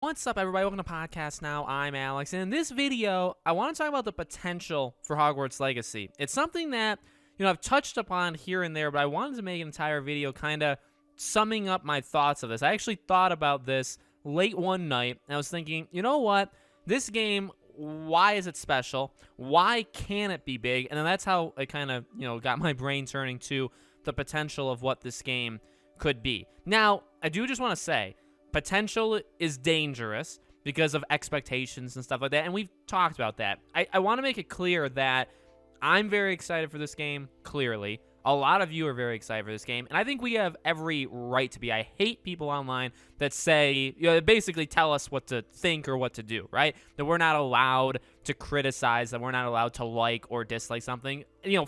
What's up, everybody? Welcome to Podcast Now. I'm Alex, and in this video, I want to talk about the potential for Hogwarts Legacy. It's something that, I've touched upon here and there, but I wanted to make an entire video kind of summing up my thoughts of this. I actually thought about this late one night, and I was thinking, you know what? This game, why is it special? Why can it be big? And then that's how I kind of, got my brain turning to the potential of what this game could be. Now, I do just want to say, potential is dangerous because of expectations and stuff like that, and we've talked about that. I want to make it clear that I'm very excited for this game, clearly. A lot of you are very excited for this game, and I think we have every right to be. I hate people online that say, basically tell us what to think or what to do, right? That we're not allowed to criticize, that we're not allowed to like or dislike something.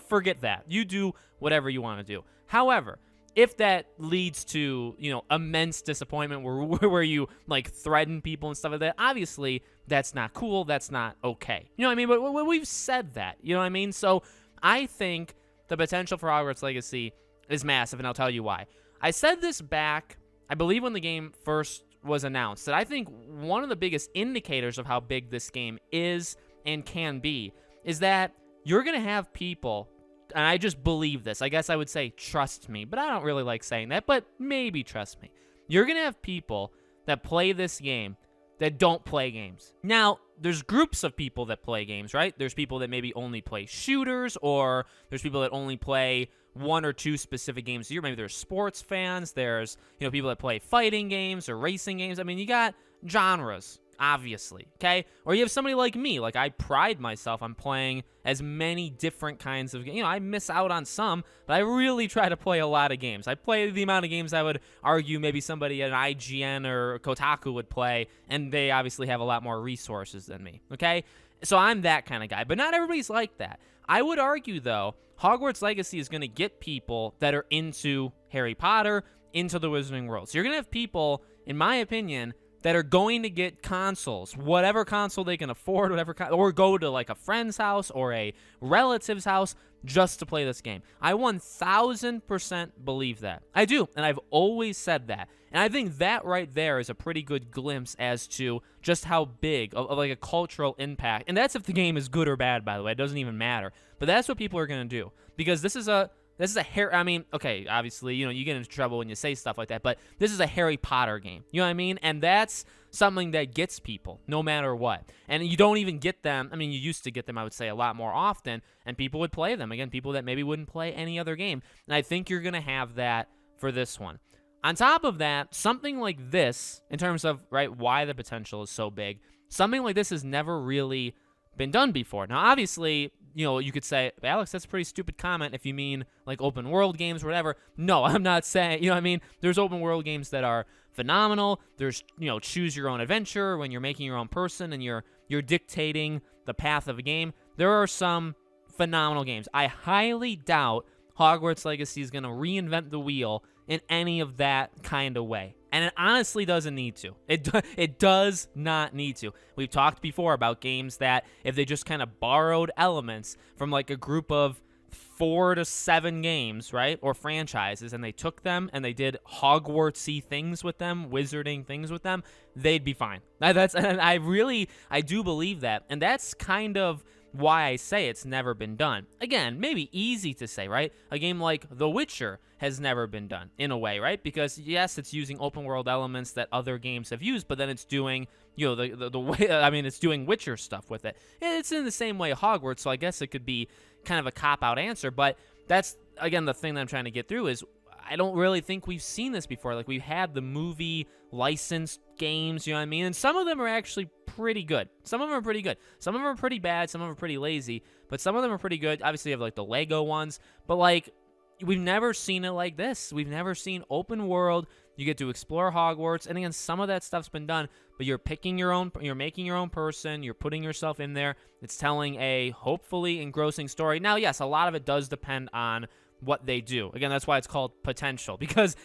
Forget that. You do whatever you want to do. However, if that leads to, immense disappointment where you, threaten people and stuff like that, obviously, that's not cool. That's not okay. You know what I mean? But we've said that. You know what I mean? So I think the potential for Hogwarts Legacy is massive, and I'll tell you why. I said this back, I believe, when the game first was announced, that I think one of the biggest indicators of how big this game is and can be is that you're going to have people, and I just believe this. I guess I would say trust me, but I don't really like saying that, but maybe trust me. You're going to have people that play this game that don't play games. Now, there's groups of people that play games, right? There's people that maybe only play shooters, or there's people that only play one or two specific games a year. Maybe there's sports fans. There's, people that play fighting games or racing games. I mean, you got genres, obviously, okay? Or you have somebody like me. Like, I pride myself on playing as many different kinds of games. I miss out on some, but I really try to play a lot of games. I play the amount of games I would argue maybe somebody at IGN or Kotaku would play, and they obviously have a lot more resources than me, okay? So I'm that kind of guy, but not everybody's like that. I would argue, though, Hogwarts Legacy is going to get people that are into Harry Potter, into the Wizarding World. So you're going to have people, in my opinion, that are going to get consoles, whatever console they can afford, or go to like a friend's house or a relative's house just to play this game. I 1000% believe that. I do, and I've always said that. And I think that right there is a pretty good glimpse as to just how big of like a cultural impact. And that's if the game is good or bad, by the way. It doesn't even matter. But that's what people are going to do, because this is a okay, obviously, you get into trouble when you say stuff like that, but this is a Harry Potter game. You know what I mean? And that's something that gets people no matter what. And you don't even get them. I mean, you used to get them, I would say, a lot more often, and people would play them. Again, people that maybe wouldn't play any other game. And I think you're going to have that for this one. On top of that, something like this, in terms of, right, why the potential is so big, something like this has never really been done before. Now, obviously, you could say, Alex, that's a pretty stupid comment if you mean like open world games or whatever. No, I'm not saying, what I mean? There's open world games that are phenomenal. There's, choose your own adventure when you're making your own person and you're dictating the path of a game. There are some phenomenal games. I highly doubt Hogwarts Legacy is going to reinvent the wheel in any of that kind of way. And it honestly doesn't need to. It does not need to. We've talked before about games that if they just kind of borrowed elements from like a group of 4 to 7 games, right, or franchises, and they took them and they did Hogwartsy things with them, wizarding things with them, they'd be fine. And I do believe that. And that's kind of why I say it's never been done. Again, maybe easy to say, right? A game like The Witcher has never been done, in a way, right? Because, yes, it's using open world elements that other games have used, but then it's doing, the way, it's doing Witcher stuff with it. It's in the same way Hogwarts, so I guess it could be kind of a cop-out answer, but that's, again, the thing that I'm trying to get through is I don't really think we've seen this before. Like, we've had the movie licensed games, you know what I mean? And some of them are actually pretty good. Some of them are pretty good. Some of them are pretty bad. Some of them are pretty lazy. But some of them are pretty good. Obviously, you have, like, the Lego ones. But, like, we've never seen it like this. We've never seen open world. You get to explore Hogwarts. And, again, some of that stuff's been done. But you're making your own person. You're putting yourself in there. It's telling a hopefully engrossing story. Now, yes, a lot of it does depend on what they do. Again, that's why it's called potential, because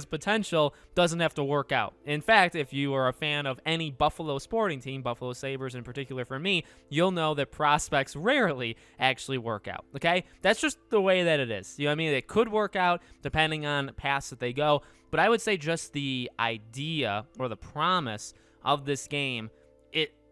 potential doesn't have to work out. In fact, if you are a fan of any Buffalo sporting team, Buffalo Sabres in particular for me, you'll know that prospects rarely actually work out, okay? That's just the way that it is. You know what I mean? It could work out depending on paths that they go, but I would say just the idea or the promise of this game,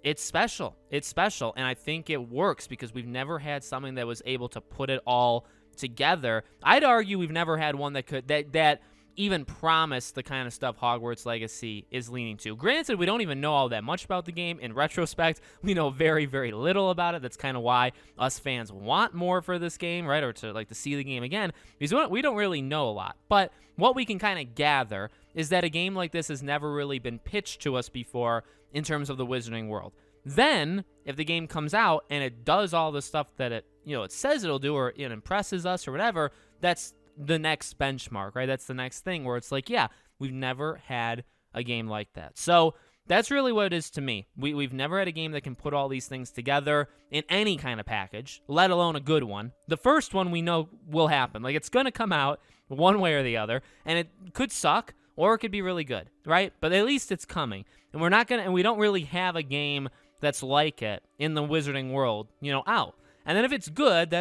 it's special. It's special, and I think it works because we've never had something that was able to put it all together. I'd argue we've never had one that even promised the kind of stuff Hogwarts Legacy is leaning to. Granted, we don't even know all that much about the game. In retrospect, we know very, very little about it. That's kind of why us fans want more for this game, right? Or to see the game again, because we don't really know a lot. But what we can kind of gather is that a game like this has never really been pitched to us before in terms of the Wizarding World. Then, if the game comes out and it does all the stuff that it says it'll do, or it impresses us or whatever, that's the next benchmark, right? That's the next thing where it's like, yeah, we've never had a game like that. So that's really what it is to me. We've never had a game that can put all these things together in any kind of package, let alone a good one. The first one we know will happen. Like, it's going to come out one way or the other, and it could suck or it could be really good, right? But at least it's coming. And we don't really have a game that's like it in the Wizarding World, out. And then if it's good,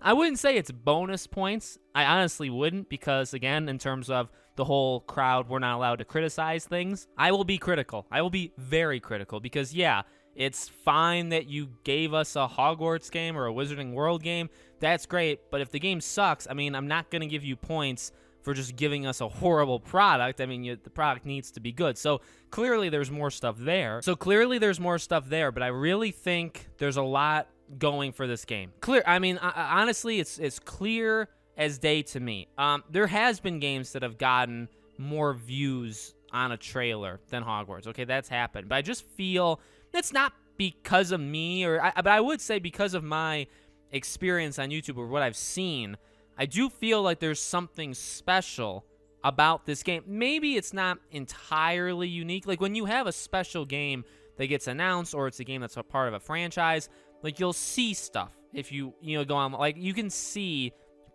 I wouldn't say it's bonus points. I honestly wouldn't, because, again, in terms of the whole crowd, we're not allowed to criticize things. I will be critical. I will be very critical because, yeah, it's fine that you gave us a Hogwarts game or a Wizarding World game. That's great. But if the game sucks, I mean, I'm not going to give you points for just giving us a horrible product. I mean, the product needs to be good. So clearly there's more stuff there. But I really think there's a lot going for this game. Honestly, it's clear as day to me. There has been games that have gotten more views on a trailer than Hogwarts. Okay, that's happened. But I just feel it's not because of me, but I would say because of my experience on YouTube or what I've seen, I do feel like there's something special about this game. Maybe it's not entirely unique. Like, when you have a special game that gets announced, or it's a game that's a part of a franchise, like, you'll see stuff if you go on. Like, you can see,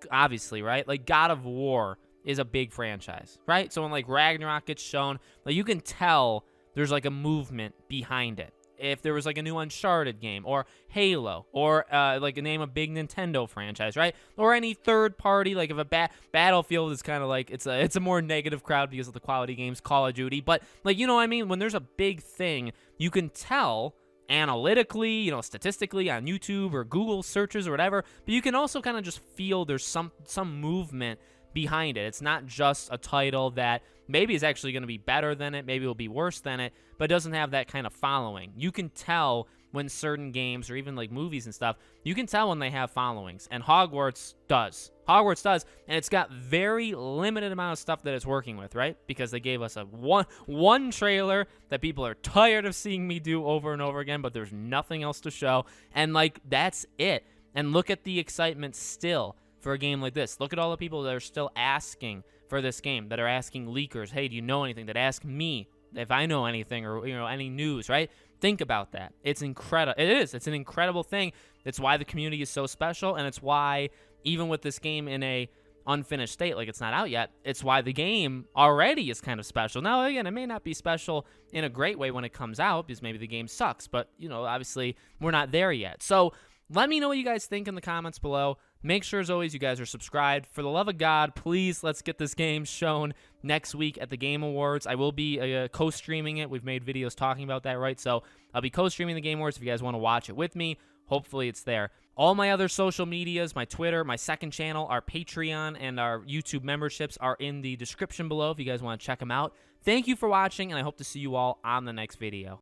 obviously, right? Like, God of War is a big franchise, right? So when, like, Ragnarok gets shown, like, you can tell there's, like, a movement behind it. If there was, like, a new Uncharted game, or Halo, or like name a big Nintendo franchise, right? Or any third party, like if a Battlefield is kind of like, it's a more negative crowd because of the quality games, Call of Duty, but, like, you know what I mean? When there's a big thing, you can tell analytically, statistically on YouTube or Google searches or whatever, but you can also kind of just feel there's some movement behind it. It's not just a title that maybe is actually going to be better than it, maybe it'll be worse than it, but doesn't have that kind of following. You can tell when certain games, or even like movies and stuff, you can tell when they have followings, and Hogwarts does. Hogwarts does, and it's got very limited amount of stuff that it's working with, right? Because they gave us a one trailer that people are tired of seeing me do over and over again, but there's nothing else to show, and, like, that's it. And look at the excitement still for a game like this. Look at all the people that are still asking for this game, that are asking leakers, hey, do you know anything? That ask me if I know anything, or any news, right? Think about that. It's incredible. It's an incredible thing. It's why the community is so special, and it's why, even with this game in a unfinished state, like it's not out yet, it's why the game already is kind of special. Now, again, it may not be special in a great way when it comes out, because maybe the game sucks, but, obviously we're not there yet. So let me know what you guys think in the comments below. Make sure, as always, you guys are subscribed. For the love of God, please, let's get this game shown next week at the Game Awards. I will be co-streaming it. We've made videos talking about that, right? So I'll be co-streaming the Game Awards if you guys want to watch it with me. Hopefully it's there. All my other social medias, my Twitter, my second channel, our Patreon, and our YouTube memberships are in the description below if you guys want to check them out. Thank you for watching, and I hope to see you all on the next video.